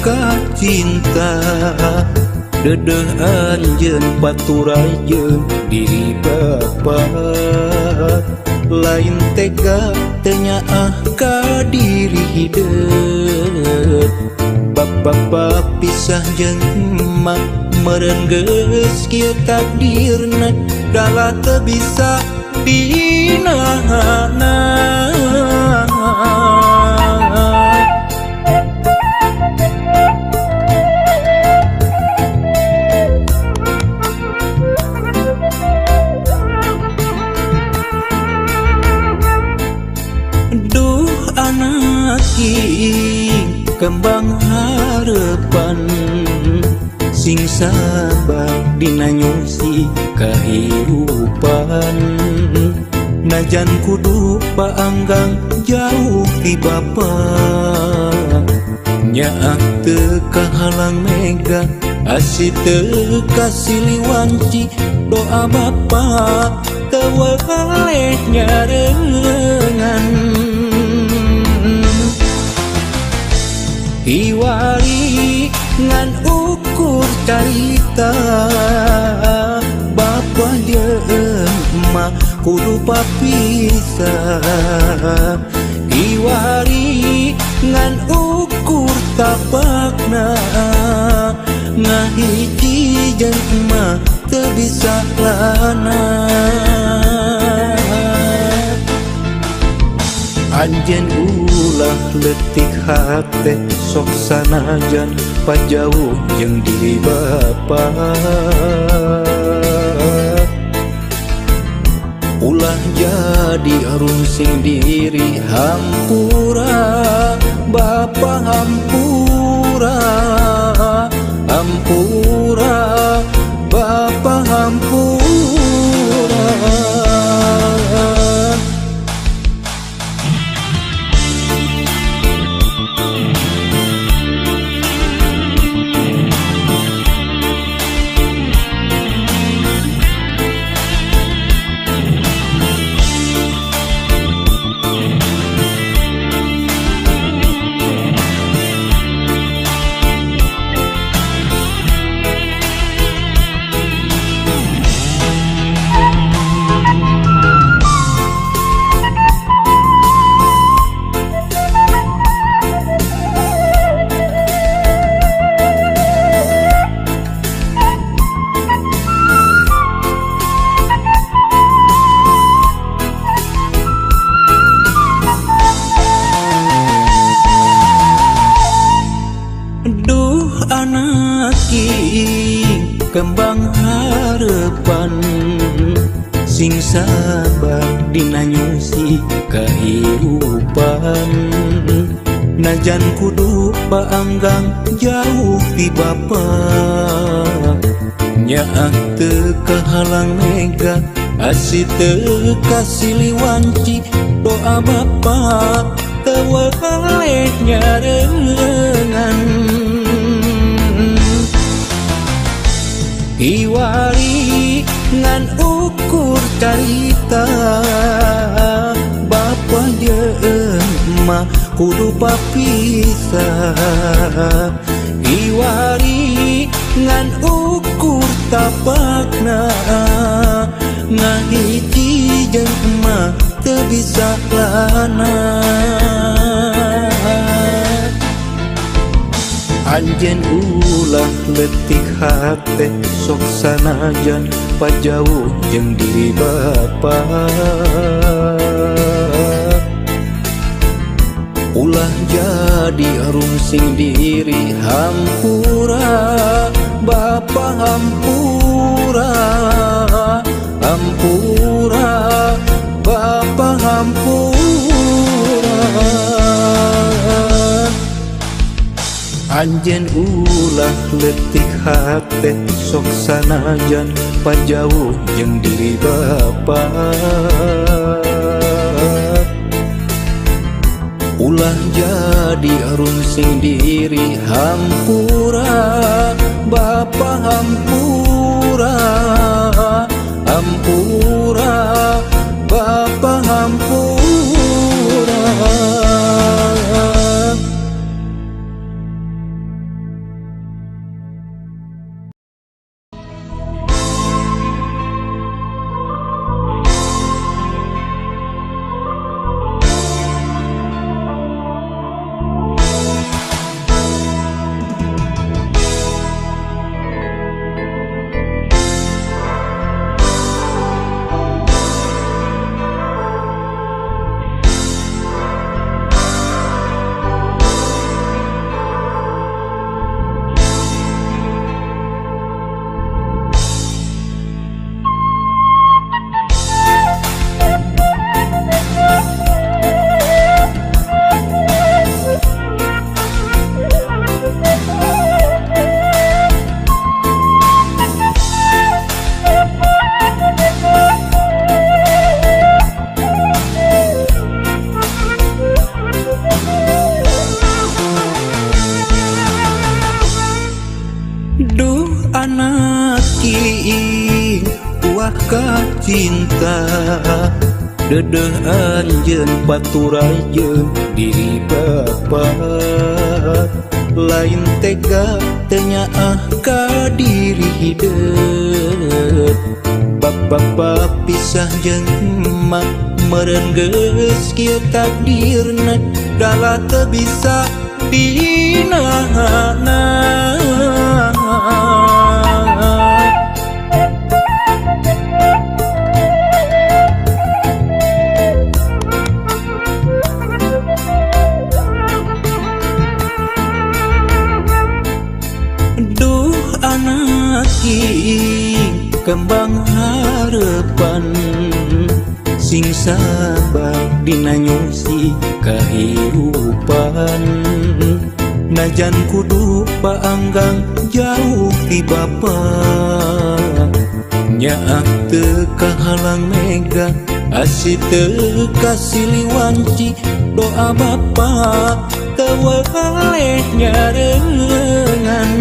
ka cinta dedeh anjeun paturajeun diri bapa lain tega tenyaah ka diri hideung bapa pisah jeung emak meureun geus kieu takdirna dalah teu bisa dinahanna. Duh anak king kembang harapan sing sabar dina nyusi kahirupan najan kudu paanggang jauh ti bapa nyaak teu kahalang mega asih teu kasiliwanci doa bapa teu waleh nyareungan hiwari ngan ukur carita bapa jeung emak kudu papisah hiwari ngan ukur tapakna ngahiji jeung emak teu bisa lana. Anjeun ulah leutik hate sok sanajan pajauh jeung diri bapa ulah jadi arungsing diri hampura bapa hampura hampura bapa hampura. Duh anak king kembang harapan sing sabar dina nyusi kahirupan najan kudu paanggang jauh ti bapa nyaak teu kahalang mega asih teu kasiliwanci doa bapa teu waleh nyareungan hiwari ngan ukur carita bapa jeung emak kudu papisah hiwari ngan ukur tapakna ngahiji jeung emak teu bisa lana. Anjeun ulah leutik hate sok sanajan pajauh jeung diri bapa ulah jadi arungsing diri hampura bapa hampura hampura bapa hampura. Anjeun ulah leutik hate sok sanajan pajauh jeung diri bapa ulah jadi arungsing diri hampura bapa hampura hampura bapa hampura. ka cinta dedeh anjeun paturai jeung diri bapa lain tega tenyaah ka diri hideut bapa pisah jeung emak meureun geus kieu takdirna dalah teu bisa dinahanna. Duh anak king kembang harapan sing sabar dina nyusi kahirupan najan kudu paanggang jauh ti bapa nyaak teu kahalang mega asih teu kasiliwanci doa bapa teu waleh nyareungan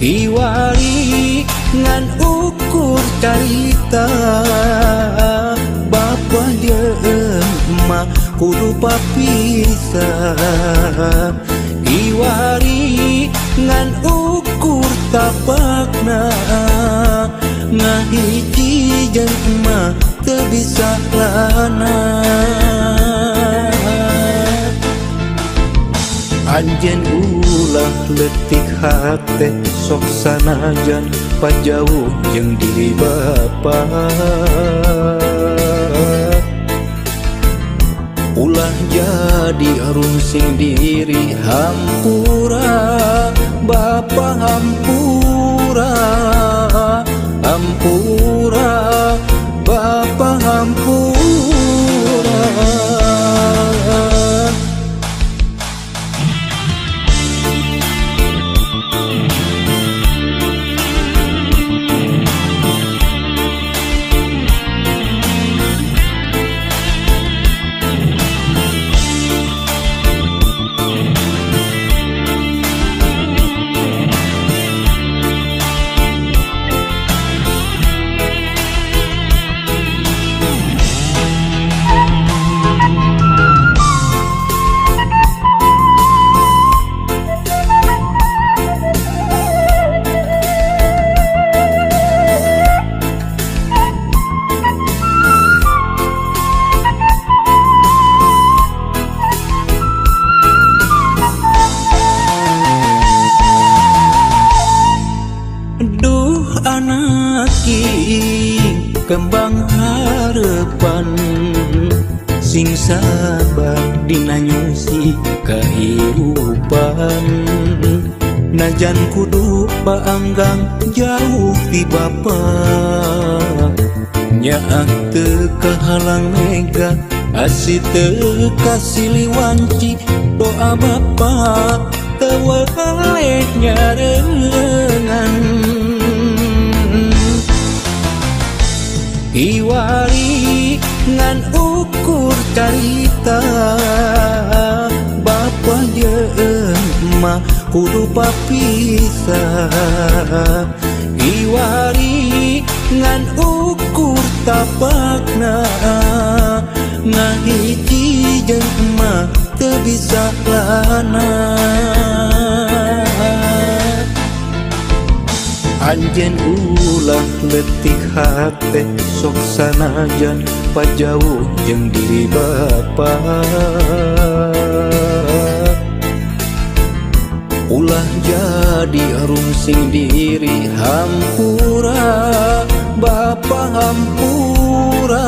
hiwari ngan ukur carita bapa jeung emak kudu papisah hiwari ngan ukur tapakna ngahiji jeung emak teu bisa lana anjeun ulah leutik hate sok sanajan pajauh jeung diri bapa ulah jadi arungsing diri hampura bapa hampura hampura bapa hampura. Duh anak king kembang harapan sing sabar dina nyusi kahirupan najan kudu paanggang jauh ti bapa nyaak teu kahalang mega asih teu kasiliwanci doa bapa teu waleh nyareungan hiwari ngan ukur carita bapa jeung emak kudu papisah hiwari ngan ukur tapakna ngahiji jeung emak teu bisa lana anjeun ulah leutik hate sok sanajan pajauh jeung diri bapa ulah jadi arungsing diri hampura bapa hampura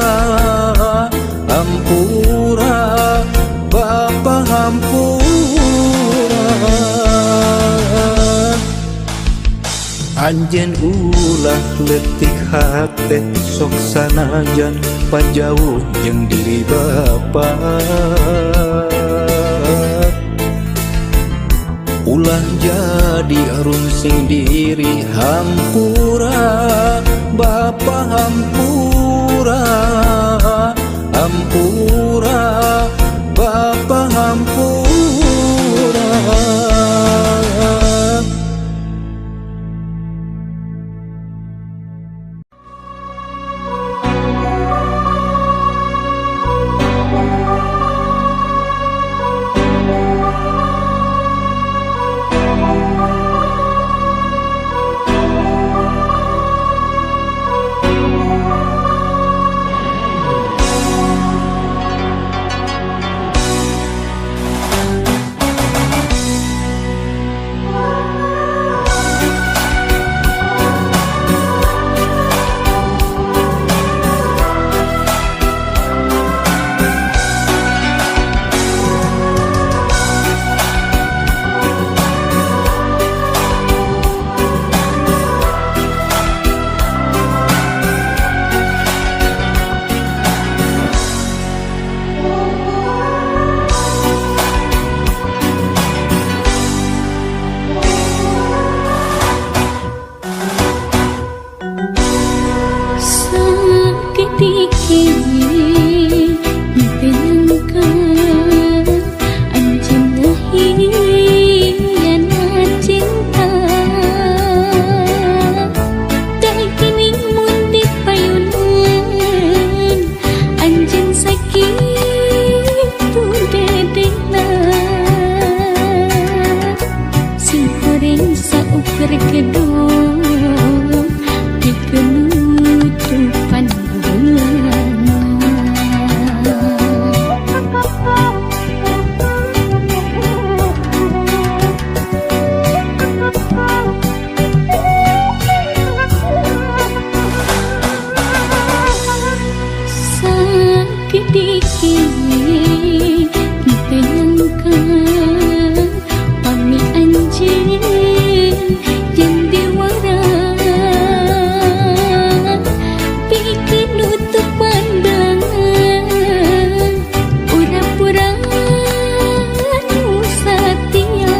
hampura bapa hampura anjeun ulah leutik hate sok sanajan pajauh jeung diri bapa ulah jadi arungsing diri hampura bapa hampura hampura bapa hampura. dikit tenangkan anjing hianat cinta tak kini mundi payunan anjing sakit tu dedena si goreng saukur kedua di kenutupan sedikit tenangkan pami anjing yang dewara bikin nutup pandangan pura-pura nu setia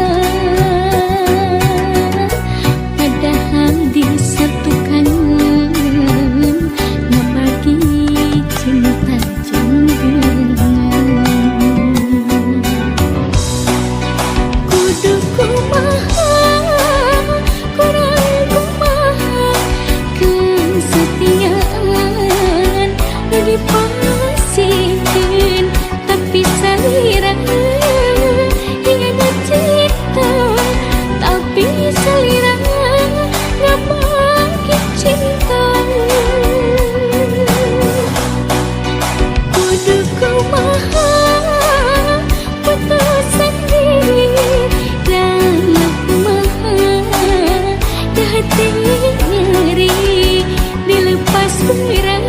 padahal disatukan ngebagi cinta kudu kumaha kurang kumaha kesetiaan dipasihkan tapi saliran hianat cinta tapi saliran ngabagi cinta kudu kumaha putus sendiri dalam kumaha dah hati nyeri dilepas berat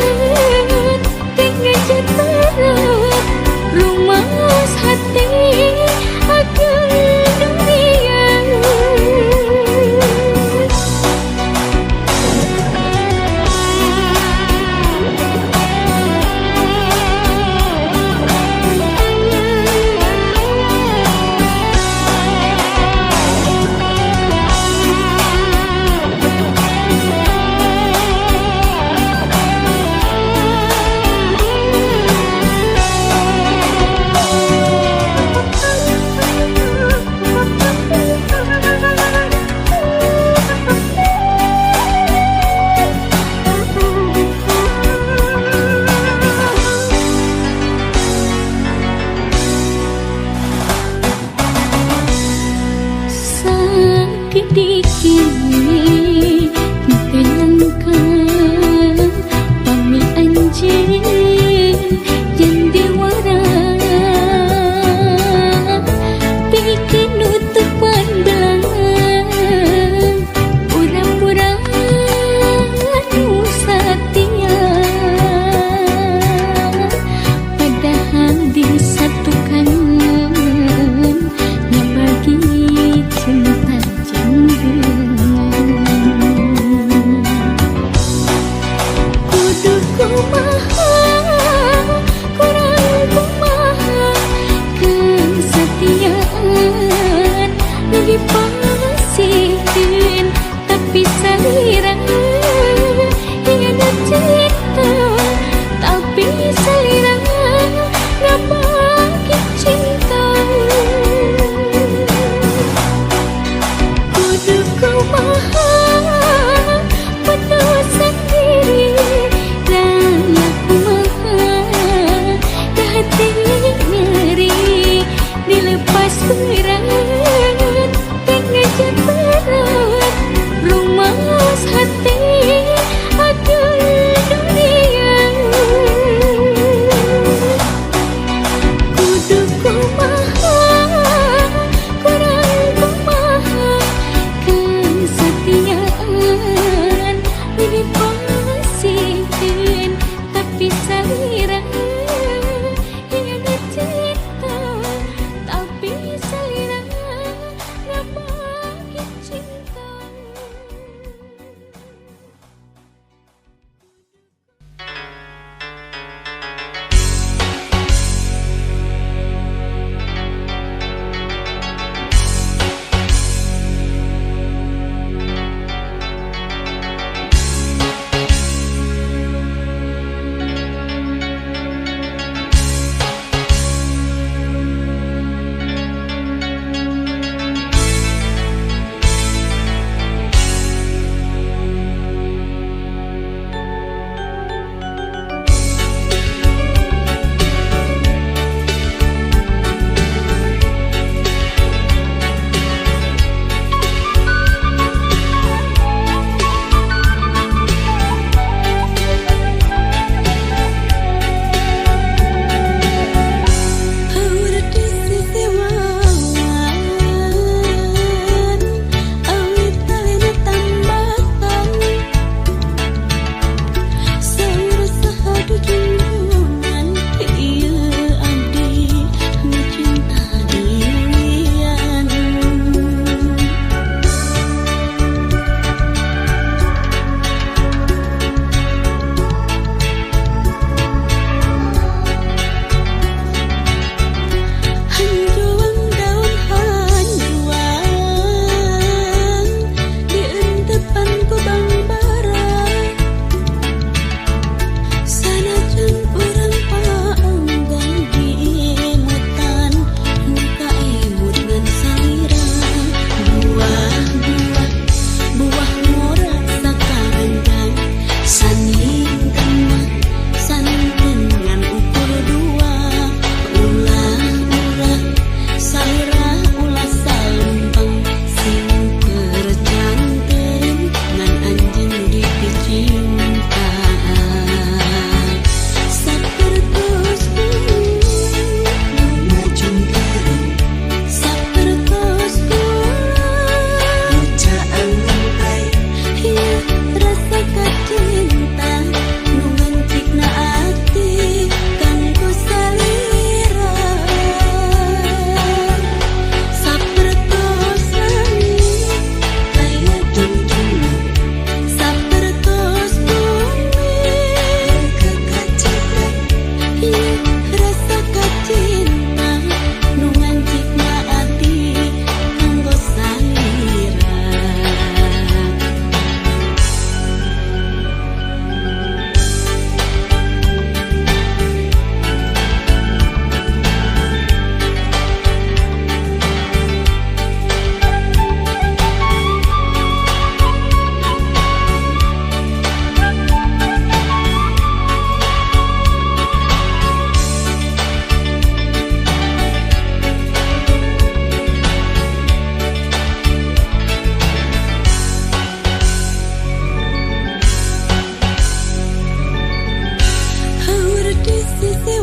sisi